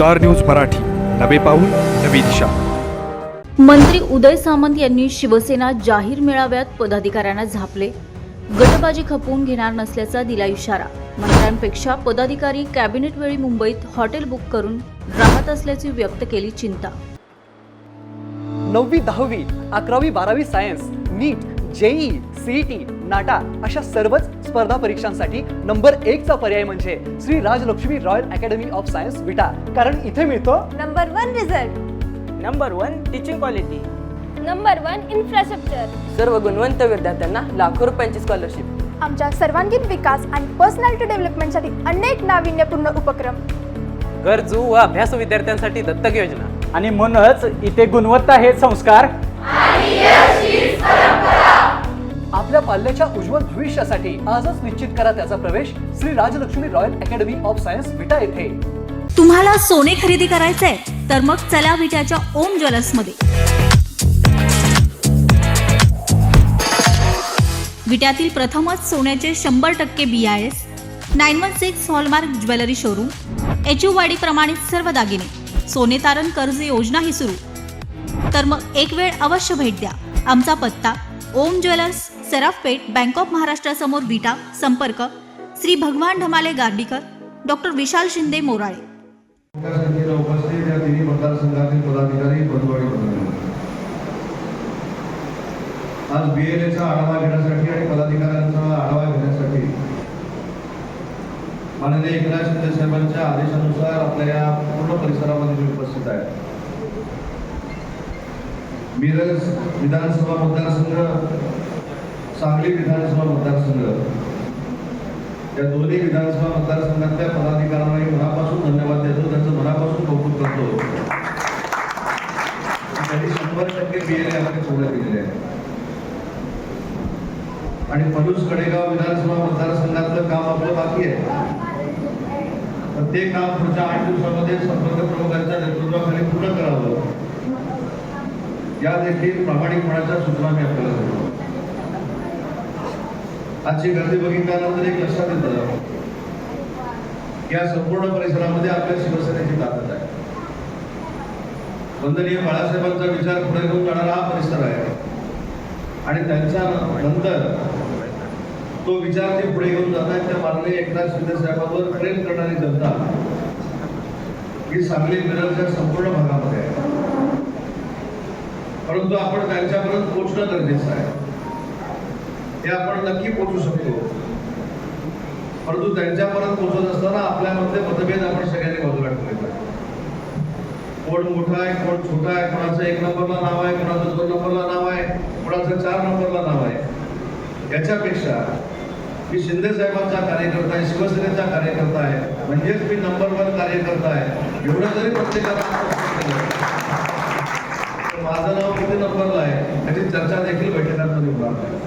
Star news Marathi, नवे पाऊल नवी दिशा. मंत्री उदय सामंत यांनी शिवसेना जाहीर मेळाव्यात पदाधिकाऱ्यांना झापले. गटबाजी खपवून घेणार नसल्याचा दिला इशारा. मंत्र्यांपेक्षा पदाधिकारी कॅबिनेट वेळी मुंबईत हॉटेल बुक करून राहत असल्याची व्यक्त केली चिंता. 9वी 10वी 11वी 12वी science, NEET, JEE, CET, NATA अशा सर्वच स्पर्धा परीक्षांसाठी नंबर 1 चा पर्याय म्हणजे Shri Rajalakshmi Royal Academy of Science Vita. कारण इथे मिळतो number 1 result, number 1 teaching quality, number 1 infrastructure, सर्व गुणवंत विद्यार्थ्यांना लाखो रुपयांची स्कॉलरशिप, आमच्या सर्वांगीण विकास आणि पर्सनॅलिटी डेव्हलपमेंटसाठी अनेक नाविन्यपूर्ण उपक्रम, गरजू व अभ्यासू विद्यार्थ्यांसाठी दत्तक योजना. आणि म्हणूनच इथे गुणवत्ता हे संस्कार आपल्या पाल्याच्या उज्ज्वल भविष्यासाठी आजच निश्चित करा त्याचा प्रवेश Shri Rajalakshmi Royal Academy of Science Vita येथे. तुम्हाला सोने खरेदी करायचंय तर मग चला विट्याच्या ओम ज्वेलर्समध्ये. विट्यातील प्रथमच सोन्याचे 100% BIS 916 hallmark jewellery showroom, HUID प्रमाणित सर्व दागिने, सोने तारण कर्ज योजनाही सुरू. तर मग एक वेळ अवश्य भेट द्या. आमचा पत्ता ओम ज्वेलर्स, सराफपेठ, बँक ऑफ महाराष्ट्र समोर विटा. संपर्क श्री भगवान ढमाले गार्डीकर, डॉक्टर विशाल शिंदे मोराळे. उपस्थित या तिन्ही मतदारसंघातील पदाधिकारी बंधुवाडी बनवले. आज BLAचा आढावा घेण्यासाठी आणि पदाधिकाऱ्यांचा आढावा घेण्यासाठी माननीय एकनाथ शिंदे साहेबांच्या आदेशानुसार आपल्या या पूर्ण परिसरामध्ये मी उपस्थित आहे. मिरज विधानसभा मतदारसंघ, सांगली विधानसभा मतदारसंघ या दोन्ही विधानसभा मतदारसंघातल्या पदाधिकाऱ्यांना मनापासून धन्यवाद देतो, त्यांचं मनापासून कौतुक करतो. त्यांनी 100% BLA आपल्या पूर्ण केलेले आहे. आणि पलूस कडेगाव विधानसभा मतदारसंघातलं काम आपलं बाकी आहे. तर ते काम पुढच्या 8 दिवसामध्ये संपर्क प्रमुखांच्या नेतृत्वाखाली पूर्ण करावं, या देखील प्रामाणिकपणाच्या सूचना मी आपल्याला देतो. आजची गर्दी बघितल्यानंतर एक लक्षात येतं की या संपूर्ण परिसरामध्ये आपल्या शिवसेनेची ताकद आहे. वंदनीय बाळासाहेबांचा विचार पुढे घेऊन जाणारा हा परिसर आहे आणि त्यांच्या नंतर तो विचार ते पुढे घेऊन जात आहेत त्या माननीय एकनाथ शिंदे साहेबांवर प्रेम करणारी जनता ही सांगली मिरजच्या संपूर्ण भागामध्ये आहे. परंतु आपण त्यांच्यापर्यंत पोहोचणं गरजेचं आहे. हे आपण नक्की पोहोचू शकतो, परंतु त्यांच्यापर्यंत पोहोचत असताना आपल्यामधले मतभेद आपण सगळ्यांनी बाजूला ठेवले पाहिजे. कोण मोठा आहे, कोण छोटा आहे, कोणाचं 1 नंबरला नाव आहे, कोणाचं 2 नंबरला नाव आहे, कोणाचं 4 नंबरला नाव आहे, याच्यापेक्षा मी शिंदे साहेबांचा कार्यकर्ता आहे, शिवसेनेचा कार्यकर्ता आहे, म्हणजेच मी नंबर 1 कार्यकर्ता आहे, एवढं जरी प्रत्येकाला माझं नाव किती नंबरला आहे याची चर्चा देखील बैठकांमध्ये होणार आहे.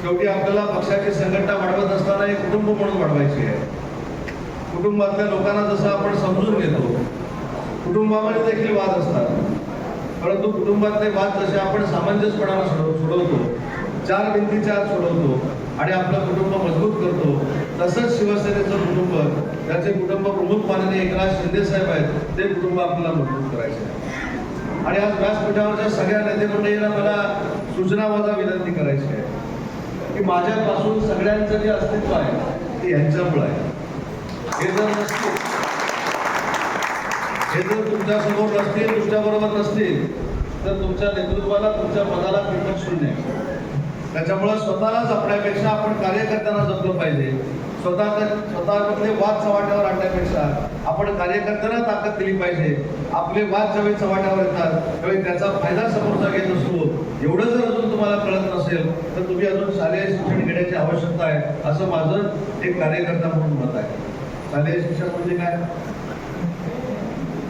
शेवटी आपल्याला पक्षाची संघटना वाढवत असताना एक कुटुंब म्हणून वाढवायची आहे. कुटुंबातल्या लोकांना जसं आपण समजून घेतो, कुटुंबामध्ये देखील वाद असतात, परंतु कुटुंबातले वाद जसे आपण सामंजस्यपणाने सोडवतो, 4 भिंतीच्या आत सोडवतो आणि आपलं कुटुंब मजबूत करतो, तसंच शिवसेनेचं कुटुंब, त्याचे कुटुंब प्रमुख माननीय एकनाथ शिंदे साहेब आहेत, ते कुटुंब आपल्याला मजबूत करायचे आहे. आणि आज व्यासपीठावरच्या सगळ्या नेते मंडळींना मला सूचनावाजा विनंती करायची आहे की माझ्यापासून सगळ्यांचं जे अस्तित्व आहे ते यांच्यामुळे आहे. हे जर तुमच्या समोर नसतील, तुमच्याबरोबर नसतील, तर तुमच्या नेतृत्वाला, तुमच्या पदाला किंमत शून्य आहे. त्याच्यामुळे स्वतःलाच आपल्यापेक्षा आपण कार्यकर्त्यांना जपलं पाहिजे. स्वतःमधले वाद चव्हाट्यावर आणण्यापेक्षा आपण कार्यकर्त्यांना ताकद दिली पाहिजे. आपले वाद ज्यावेळी चव्हाट्यावर येतात त्यावेळी त्याचा फायदा समोरचा घेत असतो. एवढं जर अजून तुम्हाला कळत नसेल तर तुम्ही अजून शालेय शिक्षण घेण्याची आवश्यकता आहे, असं माझं एक कार्यकर्ता म्हणून मत आहे. शालेय शिक्षण म्हणजे काय?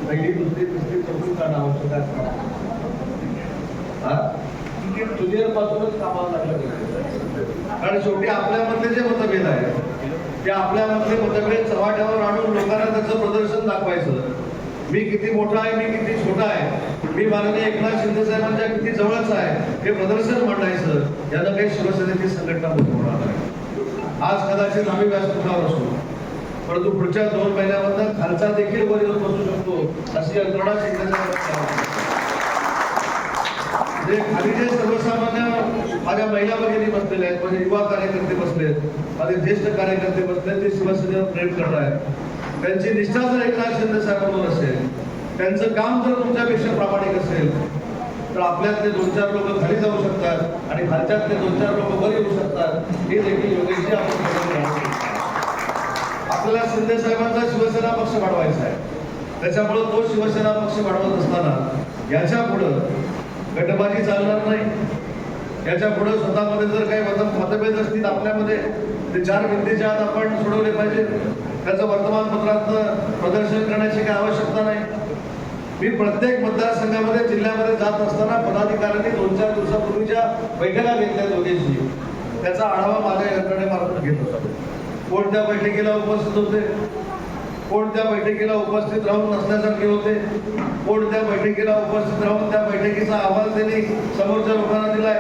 1ली, 2री, 3री, 4थी काढणं आवश्यक आहे. ज्युनियर पासूनच कामाला लागलं पाहिजे. कारण शेवटी आपल्यामधले जे मतभेद आहेत ते आपल्यामधले मतभेद चव्हाट्यावर आणून लोकांना त्याचं प्रदर्शन दाखवायचं. मी किती मोठा आहे, मी किती छोटा आहे, मी माननीय एकनाथ शिंदे साहेबांच्या किती जवळच आहे हे प्रदर्शन मांडायचं. यानं काही शिवसेनेची संघटना होणार नाही. आज कदाचित आम्ही व्यासपीठावर असतो, परंतु पुढच्या 2 महिन्यामध्ये खालचा चर्चा देखील वर येऊन बसू शकतो अशी यंत्रणा शिकण्याचा जे खाली जे सर्वसामान्य माझ्या महिला भगिनी बसलेल्या आहेत, माझे युवा कार्यकर्ते बसलेत, माझे ज्येष्ठ कार्यकर्ते बसलेत, ते शिवसेनेवर प्रेम करत आहेत. त्यांची निष्ठा जर एकनाथ शिंदे साहेबांवर असेल, त्यांचं काम जर तुमच्यापेक्षा प्रामाणिक असेल, तर आपल्यातले 2-4 लोक खाली जाऊ शकतात आणि खालच्यातले 2-4 लोक वर येऊ शकतात. हे देखील योगेशजी आपण आपल्याला शिंदे साहेबांचा शिवसेना पक्ष वाढवायचा आहे. त्याच्यामुळे तो शिवसेना पक्ष वाढवत असताना याच्या पुढं गटबाजी चालणार नाही. याच्या पुढे स्वतःमध्ये जर काही मतभेद असतील आपल्यामध्ये, ते 4 भिंतीच्या आत आपण सोडवले पाहिजे. त्याचं वर्तमानपत्रात प्रदर्शन करण्याची काही आवश्यकता नाही. मी प्रत्येक मतदारसंघामध्ये जिल्ह्यामध्ये जात असताना पदाधिकाऱ्यांनी 2-4 दिवसापूर्वीच्या बैठका घेतल्या दोघेंची. त्याचा आढावा माझ्या यंत्रणेमार्फत घेत होता. कोण त्या बैठकीला उपस्थित होते, कोण त्या बैठकीला उपस्थित राहून नसल्यासारखे होते, कोण त्या बैठकीला उपस्थित राहून त्या बैठकीचा अहवाल त्यांनी समोरच्या लोकांना दिलाय,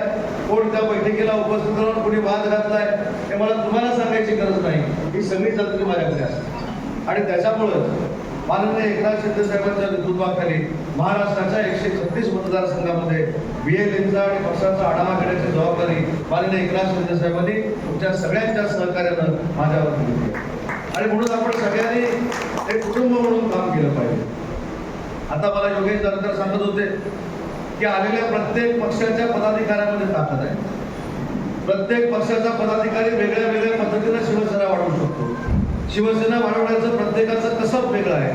कोण त्या बैठकीला उपस्थित राहून कोणी वाद घातलाय, हे मला तुम्हाला सांगायची गरज नाही. ही सगळी जबाबदारी माझ्याकडे असते. आणि त्याच्यामुळं माननीय एकनाथ शिंदे साहेबांच्या नेतृत्वाखाली महाराष्ट्राच्या 136 मतदारसंघामध्ये BLNचा आणि पक्षाचा आढावा घेण्याची जबाबदारी माननीय एकनाथ शिंदे साहेबांनी तुमच्या सगळ्यांच्या सहकार्यानं माझ्यावर दिली. आणि म्हणून आपण सगळ्यांनी एक कुटुंब म्हणून काम केलं पाहिजे. आता मला योगेश जानकर सांगत होते की आलेल्या प्रत्येक पक्षाच्या पदाधिकाऱ्यामध्ये ताकद आहे. प्रत्येक पक्षाचा पदाधिकारी वेगळ्या वेगळ्या पद्धतीने शिवसेना वाढवू शकतो. शिवसेना वाढवण्याचं प्रत्येकाचं कसं वेगळं आहे,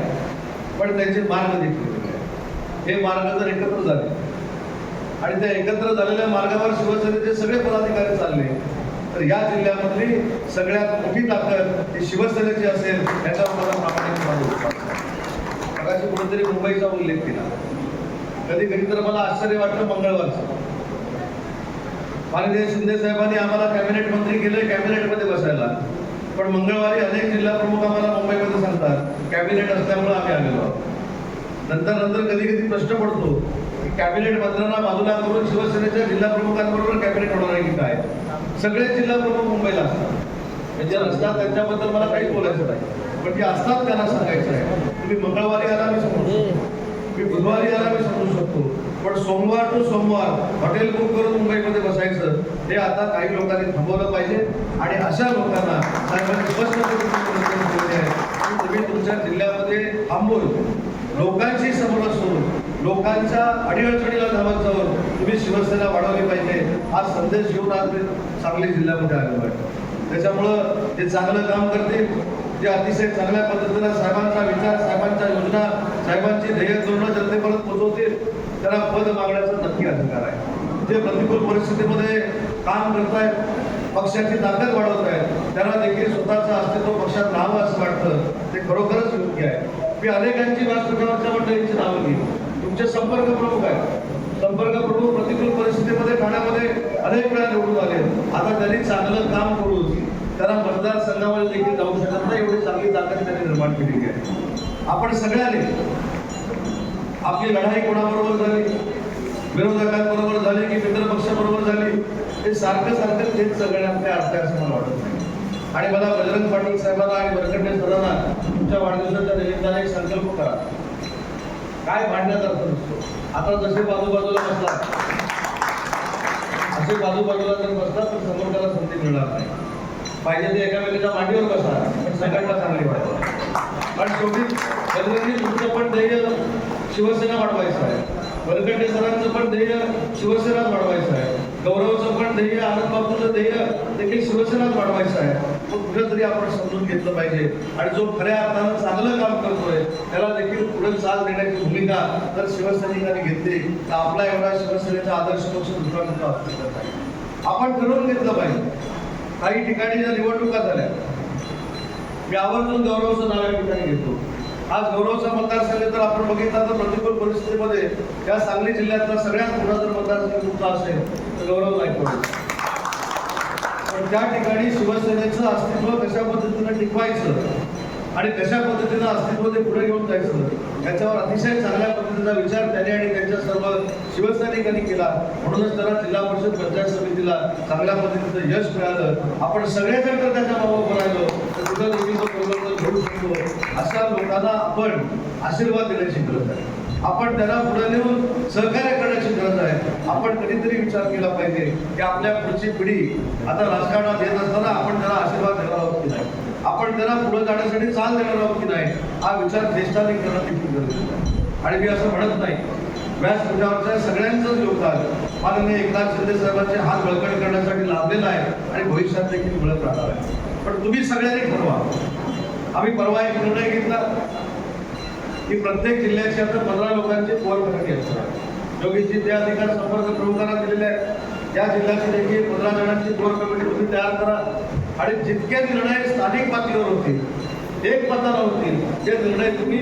पण त्यांचे मार्ग देखील वेगळे आहेत. हे मार्ग जर एकत्र झाले आणि त्या एकत्र झालेल्या मार्गावर शिवसेनेचे सगळे पदाधिकारी चालले, तर या जिल्ह्यामधली सगळ्यात मोठी ताकद ही शिवसेनेची असेल याच्यावर मला प्रामाणिकपणे मगाशी कुठेतरी मुंबईचा उल्लेख केला. कधी कधी तर मला आश्चर्य वाटतं मंगळवारचं. माननीय शिंदे साहेबांनी आम्हाला कॅबिनेट मंत्री केले, कॅबिनेटमध्ये बसायला, पण मंगळवारी अनेक जिल्हा प्रमुख आम्हाला मुंबईमध्ये सांगतात कॅबिनेट असल्यामुळे आम्ही आलेलो आहोत. नंतर कधी कधी प्रश्न पडतो की कॅबिनेट मंत्र्यांना बाजूला करून शिवसेनेच्या जिल्हा प्रमुखांबरोबर कॅबिनेट होणार आहे की काय. सगळे जिल्हा प्रमुख मुंबईला असतात, म्हणजे असतात त्यांच्याबद्दल मला काहीच बोलायचं नाही, पण जे असतात त्यांना सांगायचं आहे. तुम्ही मंगळवारी आला मी समजू शकतो, मी बुधवारी आला मी समजू शकतो, पण सोमवार टू सोमवार हॉटेल बुक करून मुंबईमध्ये बसायचं हे आता काही लोकांनी थांबवलं पाहिजे. आणि अशा लोकांना साहेबांनी स्पष्ट तुम्ही तुमच्या जिल्ह्यामध्ये थांबून लोकांची समोर सोडून लोकांच्या अडीअडचणीला धावत जाऊन तुम्ही शिवसेना वाढवली पाहिजे हा संदेश घेऊन आज मी सांगली जिल्ह्यामध्ये आलेलो आहे. त्याच्यामुळं जे चांगलं काम करतील, जे अतिशय चांगल्या पद्धतीनं साहेबांचा विचार, साहेबांच्या योजना, साहेबांची ध्येय धोरणं जनतेपर्यंत पोहोचवतील, त्यांना पद मागण्याचा नक्की अधिकार आहे. जे प्रतिकूल परिस्थितीमध्ये काम करतायत, पक्षाची ताकद वाढवत आहेत, त्यांना देखील स्वतःचं अस्तित्व पक्षात राहावं असं वाटतं, ते खरोखरच योग्य आहे. मी अनेकांची व्यासपीठावरच्या मंडळींची नावं घेईन. तुमचे संपर्क प्रमुख आहेत, संपर्क प्रमुख प्रतिकूल परिस्थितीमध्ये ठाण्यामध्ये अनेक वेळा निवडून आले. आता त्यांनी चांगलं काम करून त्यांना मतदारसंघामध्ये देखील जाऊ शकत नाही, एवढी चांगली ताकद त्यांनी निर्माण केलेली आहे. आपण सगळ्यांनी आपली लढाई कोणाबरोबर झाली, विरोधकांबरोबर झाली की मित्र पक्षाबरोबर झाली, हे सारखं तेच सगळे आपल्या अर्थ असं मला वाटत नाही. आणि मला बजरंग पाटील साहेबांना आणि वरखंडे सरांना तुमच्या वाढदिवसाच्या निमित्ताने एक संकल्प करा. काय भांडण्यात अर्थ नसतो. आता जसे बाजूबाजूला बसला, असे बाजूबाजूला जर बसला तर समोर त्याला संधी मिळणार नाही. पाहिजे ते एकामेकाच्या मांडीवर बसा, पण संघटना चांगली वाढवा. कारण शेवटी बजरंगी तुमचं पण ध्येय शिवसेना वाढवायचं आहे, वरखंडे सरांचं पण ध्येय शिवसेनाच वाढवायचं आहे, गौरवचं पण ध्येय, आनंद बापूचं ध्येय देखील शिवसेनाच वाढवायचं आहे. तो कुठेतरी आपण समजून घेतलं पाहिजे. आणि जो खऱ्या अर्थानं चांगलं काम करतोय त्याला देखील पुढे साथ देण्याची भूमिका जर शिवसैनिकांनी घेतली तर आपला एवढा शिवसेनेचा आदर्श पक्ष दुसरा कुठला असू शकत नाही. आपण ठरवून घेतलं पाहिजे. काही ठिकाणी ज्या निवडणुका झाल्या, मी आवर्जून गौरवचं नाव या ठिकाणी घेतो. आज गौरवचा मतदारसंघ जर आपण बघितला तर प्रतिकूल परिस्थितीमध्ये या सांगली जिल्ह्यातला सगळ्यात मोठा जर मतदारसंघ कुठला असेल तर गौरव नायकवडी. पण त्या ठिकाणी शिवसेनेचं अस्तित्व कशा पद्धतीनं टिकवायचं आणि कशा पद्धतीनं अस्तित्व ते पुढे घेऊन जायचं याच्यावर अतिशय चांगल्या पद्धतीचा विचार त्याने आणि त्यांच्या सर्व शिवसैनिकांनी केला. म्हणूनच त्याला जिल्हा परिषद पंचायत समितीला चांगल्या पद्धतीचं यश मिळालं. आपण सगळेजण जर त्याच्या मागं राहिलो तर पुढचा देखील तो परिवर्तन घडू शकतो अशा लोकांना आपण आशीर्वाद देण्याची गरज आहे. आपण त्यांना पुढे नेऊन सहकार्य करण्याची गरज आहे. आपण कधीतरी विचार केला पाहिजे की आपल्या पुढची पिढी आता राजकारणात येत असताना आपण त्यांना आशीर्वाद देणार आहोत की नाही, आपण त्यांना पुढे जाण्यासाठी चाल देणार आहोत की नाही, हा विचार ज्येष्ठांनी करणं देखील गरजेचं आहे. आणि मी असं म्हणत नाही, व्यासपीठावरच्या सगळ्यांचंच योगदान माननीय एकनाथ शिंदे साहेबांचे हात बळकट करण्यासाठी लाभलेला आहे आणि भविष्यात देखील मिळत राहणार आहे. पण तुम्ही सगळ्यांनी ठरवा. आम्ही परवा एक निर्णय घेतला की प्रत्येक जिल्ह्याची आता 15 लोकांची कोर कमिटी असणार. योगेशजी त्या ठिकाणी संपर्क प्रमुखांना दिलेले आहे. या जिल्ह्याची देखील 15 जणांची कोर कमिटी तुम्ही तयार करा आणि जितके निर्णय स्थानिक पातळीवर होतील, एक मतानं होतील, ते निर्णय तुम्ही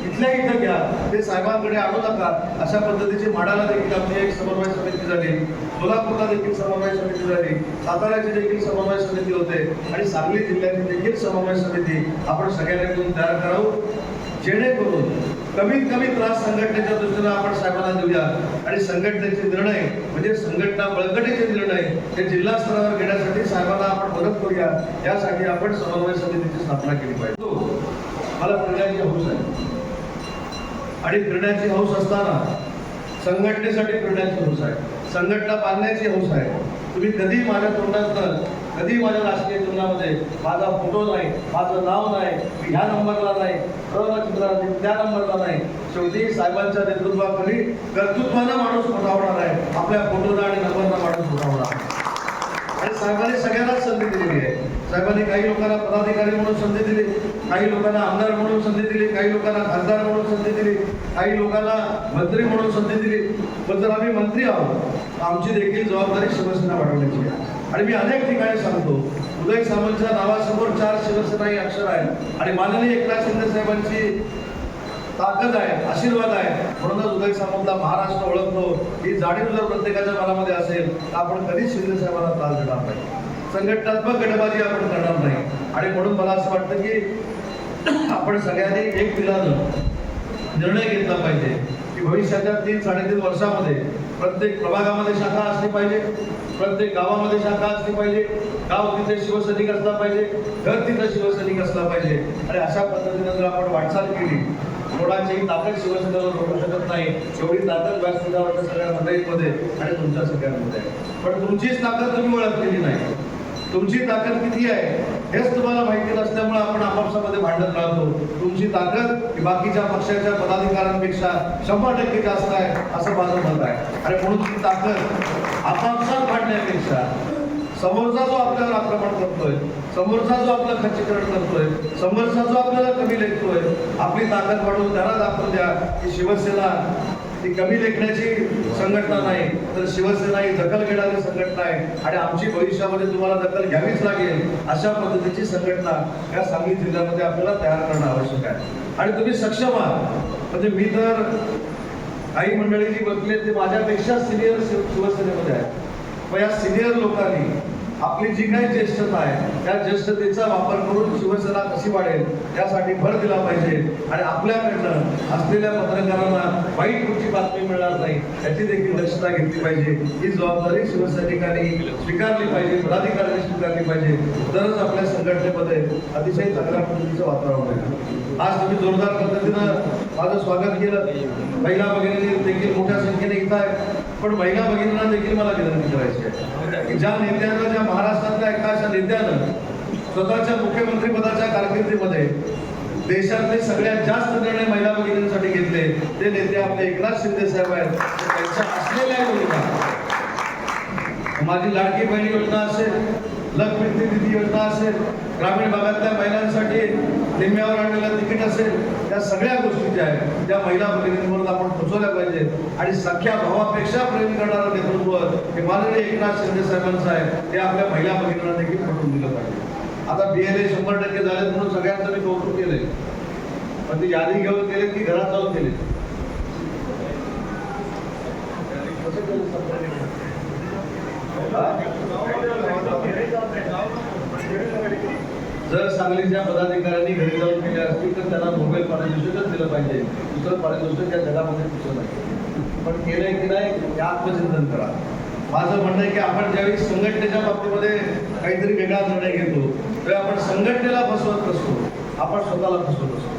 इथल्या इथं घ्या, ते साहेबांकडे आणू नका. अशा पद्धतीची माडाला देखील आमची एक समन्वय समिती झाली, सोलापूरला देखील समन्वय समिती झाली, साताऱ्याची देखील समन्वय समिती होते आणि सांगली जिल्ह्याची देखील समन्वय समिती आपण सगळ्यांनी मिळून तयार करावं, जेणेकरून कमीत कमी त्रास संघटनेच्या दृष्टीने आपण साहेबांना देऊया आणि संघटनेचे निर्णय म्हणजे संघटना बळकटीचे निर्णय हे जिल्हा स्तरावर घेण्यासाठी साहेबांना आपण मदत करूया. यासाठी आपण समन्वय समितीची स्थापना केली पाहिजे. मला फिरण्याची हौस आहे आणि फिरण्याची हौस असताना संघटनेसाठी फिरण्याची हौस आहे, संघटना बांधण्याची हौस आहे. तुम्ही कधी माझ्या तोंडात कधी माझ्या राजकीय जीवनामध्ये माझा फोटो नाही, माझं नाव नाही, मी ह्या नंबरला नाही, त्या नंबरला नाही. शेवटी साहेबांच्या नेतृत्वाखाली कर्तृत्वानं माणूस मोठा होणार आहे, आपल्या फोटोला आणि नंबरला माणूस मोठा होणार आहे. आणि साहेबांनी सगळ्यांनाच संधी दिलेली आहे. साहेबांनी काही लोकांना पदाधिकारी म्हणून संधी दिली, काही लोकांना आमदार म्हणून संधी दिली, काही लोकांना खासदार म्हणून संधी दिली, काही लोकांना मंत्री म्हणून संधी दिली. पण जर आम्ही मंत्री आहोत आमची देखील जबाबदारी शिवसेना वाढवण्याची आहे. आणि मी अनेक ठिकाणी सांगतो, उदय सामंतच्या नावासमोर 4 शिवसेना ही अक्षर आहे आणि माननीय एकनाथ शिंदे साहेबांची ताकद आहे, आशीर्वाद आहे, म्हणूनच उदय सामंतला महाराष्ट्र ओळखतो. ही जाणीव जर प्रत्येकाच्या मनामध्ये असेल तर आपण कधीच शिंदे साहेबांना त्रास देणार नाही, संघटनात्मक गटबाजी आपण करणार नाही. आणि म्हणून मला असं वाटतं की आपण सगळ्यांनी एक दिलानं निर्णय घेतला पाहिजे की भविष्याच्या 3-3.5 वर्षामध्ये प्रत्येक प्रभागामध्ये शाखा असली पाहिजे, प्रत्येक गावामध्ये शाखा असली पाहिजे, गाव तिथे शिवसैनिक असला पाहिजे, घर तिथं शिवसैनिक असला पाहिजे. आणि अशा पद्धतीनं जर आपण वाटचाल केली, कोणाचीही ताकद शिवसेनेला रोखू शकत नाही, एवढी ताकद व्यासपीठावरच्या सगळ्या मंडळींमध्ये आणि तुमच्या सगळ्यांमध्ये आहे. पण तुमचीच ताकद तुम्ही ओळखलेली नाही. तुमची ताकद किती आहे हेच तुम्हाला माहिती नसल्यामुळे आपण आपापसामध्ये भांडत राहतो. तुमची ताकद ही बाकीच्या पक्षाच्या पदाधिकाऱ्यांपेक्षा 100% जास्त आहे असं माझं मत आहे. आणि म्हणून ती ताकद आपापसात भांडण्यापेक्षा समोरचा जो आपल्यावर आक्रमण करतोय, समोरचा जो आपलं खच्चीकरण करतोय, समोरचा जो आपल्याला कमी लेखतोय, आपली ताकद वाढवून त्याला दाखवून द्या की शिवसेना ही कमी लेखण्याची संघटना नाही, तर शिवसेना ही दखल घेणारी संघटना आहे आणि आमची भविष्यामध्ये तुम्हाला दखल घ्यावीच लागेल. अशा पद्धतीची संघटना या सांगली जिल्ह्यामध्ये आपल्याला तयार करणं आवश्यक आहे. आणि तुम्ही सक्षम आहात. म्हणजे मी तर काही मंडळी जी बसले ते माझ्यापेक्षा सिनियर शिवसेनेमध्ये आहेत. मग या सिनियर लोकांनी आपली जी काही ज्येष्ठता आहे त्या ज्येष्ठतेचा वापर करून शिवसेना कशी वाढेल यासाठी भर दिला पाहिजे. आणि आपल्याकडनं असलेल्या पत्रकारांना वाईट कुठची बातमी मिळणार नाही याची देखील दक्षता घेतली पाहिजे. ही जबाबदारी शिवसैनिकांनी स्वीकारली पाहिजे, पदाधिकाऱ्यांनी स्वीकारली पाहिजे. तरच आपल्या संघटनेमध्ये अतिशय चांगल्या पद्धतीचं वातावरण होईल. आज तुम्ही जोरदार पद्धतीनं माझं स्वागत केलं. महिला भगिनी देखील मोठ्या संख्येने इथं आहे. पण महिला भगिनींना देखील मला विनंती करायची आहे की ज्या नेत्यानं, ज्या महाराष्ट्रातल्या एका अशा नेत्यानं स्वतःच्या मुख्यमंत्री पदाच्या कारकिर्दीमध्ये देशातले सगळ्यात जास्त निर्णय महिला भगिनींसाठी घेतले ते नेते आपले एकनाथ शिंदे साहेब आहेत. त्यांच्या असलेल्या योजना, माझी लाडकी बहिणी योजना असेल, लखपती दिदी योजना असेल, ग्रामीण भागातल्या महिलांसाठी निम्म्यावर आणलेलं तिकीट असेल, त्या सगळ्या गोष्टी ज्या आहेत त्या महिला भगिनींवर आपण पोचवल्या पाहिजे. आणि सख्या भावापेक्षा प्रेम करणारं नेतृत्व हे माननीय एकनाथ शिंदे साहेबांचं आहे, ते आपल्या महिला भगिनींना देखील पटवून दिलं पाहिजे. आता BLA 100% झाले म्हणून सगळ्यांचं मी कौतुक केलंय, पण ती यादी घेऊन केले की घरात जाऊन केले. जर सांगलीच्या पदाधिकाऱ्यांनी घरी जाऊन केले असतील तर त्यांना नोबेल पारितोषिकच दिलं पाहिजे. दुसरं पारितोषिक त्या जगामध्ये दुसरं नाही. पण केलंय की नाही हे आत्मचिंतन करा. माझं म्हणणं आहे की आपण ज्यावेळी संघटनेच्या बाबतीमध्ये काहीतरी वेगळा निर्णय घेतो त्यावेळी आपण संघटनेला फसवत नसतो, आपण स्वतःला फसवत असतो.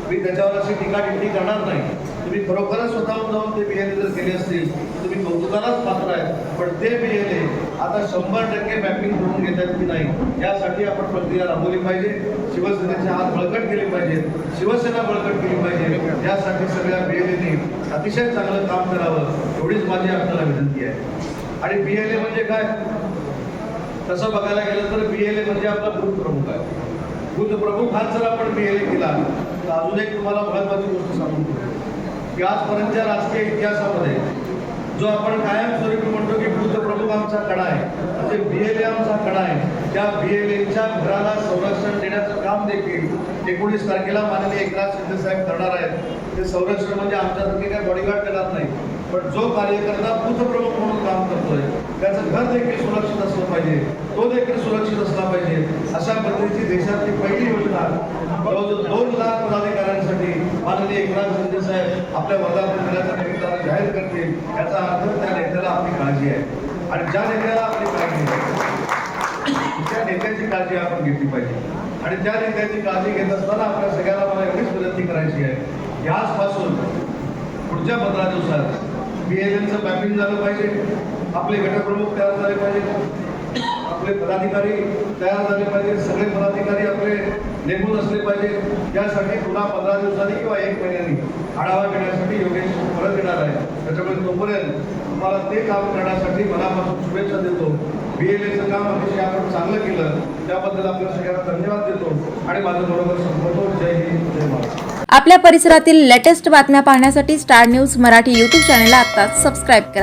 मी त्याच्यावर अशी टीका टिप्पणी करणार नाही. तुम्ही खरोखरच स्वतःहून जाऊन ते BLA जर केले असतील तुम्ही कौतुकालाच पात्र आहे. पण ते BLA आता 100% मॅपिंग करून घेतात की नाही यासाठी आपण प्रक्रिया राबवली पाहिजे. शिवसेनेचे हात बळकट केले पाहिजे, शिवसेना बळकट केली पाहिजे. यासाठी सगळ्या BLAने अतिशय चांगलं काम करावं एवढीच माझी आपल्याला विनंती आहे. आणि BLA म्हणजे काय, तसं बघायला गेलं तर BLA म्हणजे आपला बूथ प्रमुख आहे. बूथ प्रमुख हाच जर आपण BLA केला तर अजून एक तुम्हाला महत्वाची गोष्ट सांगू की आजपर्यंतच्या राजकीय इतिहासामध्ये जो आपण कायमस्वरूपी म्हणतो की बूथ प्रमुख आमचा कडा आहे, म्हणजे BLA आमचा कडा आहे. त्या BLAच्या घराला संरक्षण देण्याचं काम देखील 19 तारखेला माननीय एकनाथ शिंदे साहेब करणार आहेत. ते संरक्षण म्हणजे आमच्यासारखे काही बॉडीगार्ड देणार नाही, पण जो कार्यकर्ता बूथ प्रमुख म्हणून काम करतोय त्याचं घर देखील सुरक्षित असलं पाहिजे, तो देखील सुरक्षित असला पाहिजे. अशा पद्धतीची देशातली पहिली योजना जवळजवळ 2 लाख पदाधिकाऱ्यांसाठी माननीय एकनाथ शिंदे साहेब आपल्या वर्धापन दिनाच्या निमित्तानं जाहीर करतील. याचा अर्थ त्या नेत्याला आपली काळजी आहे. आणि ज्या नेत्याला आपली काळजी आहे त्या नेत्याची काळजी आपण घेतली पाहिजे. आणि त्या नेत्याची काळजी घेत असताना आपल्या सगळ्यांना मला एवढीच विनंती करायची आहे की आजपासून पुढच्या 15 दिवसात BLAचं मॅपिंग झालं पाहिजे, आपले गटप्रमुख तयार झाले पाहिजे, आपले पदाधिकारी तयार झाले पाहिजे, सगळे पदाधिकारी आपले नेमून असले पाहिजे. यासाठी पुन्हा 15 दिवसांनी किंवा 1 महिन्यानी आढावा घेण्यासाठी योगेश परत येणार आहे. त्याच्यामुळे तोपर्यंत तुम्हाला ते काम करण्यासाठी मनापासून शुभेच्छा देतो. BLAचं काम अतिशय आपण चांगलं केलं त्याबद्दल आपल्या सगळ्यांना धन्यवाद देतो आणि माझं बरोबर संपवतो. जय हिंद, जय महाराष्ट्र. आपल्या परिसरातील लेटेस्ट बातम्या पाहण्यासाठी स्टार न्यूज मराठी यूट्यूब चॅनलला आत्ताच सबस्क्राईब करा.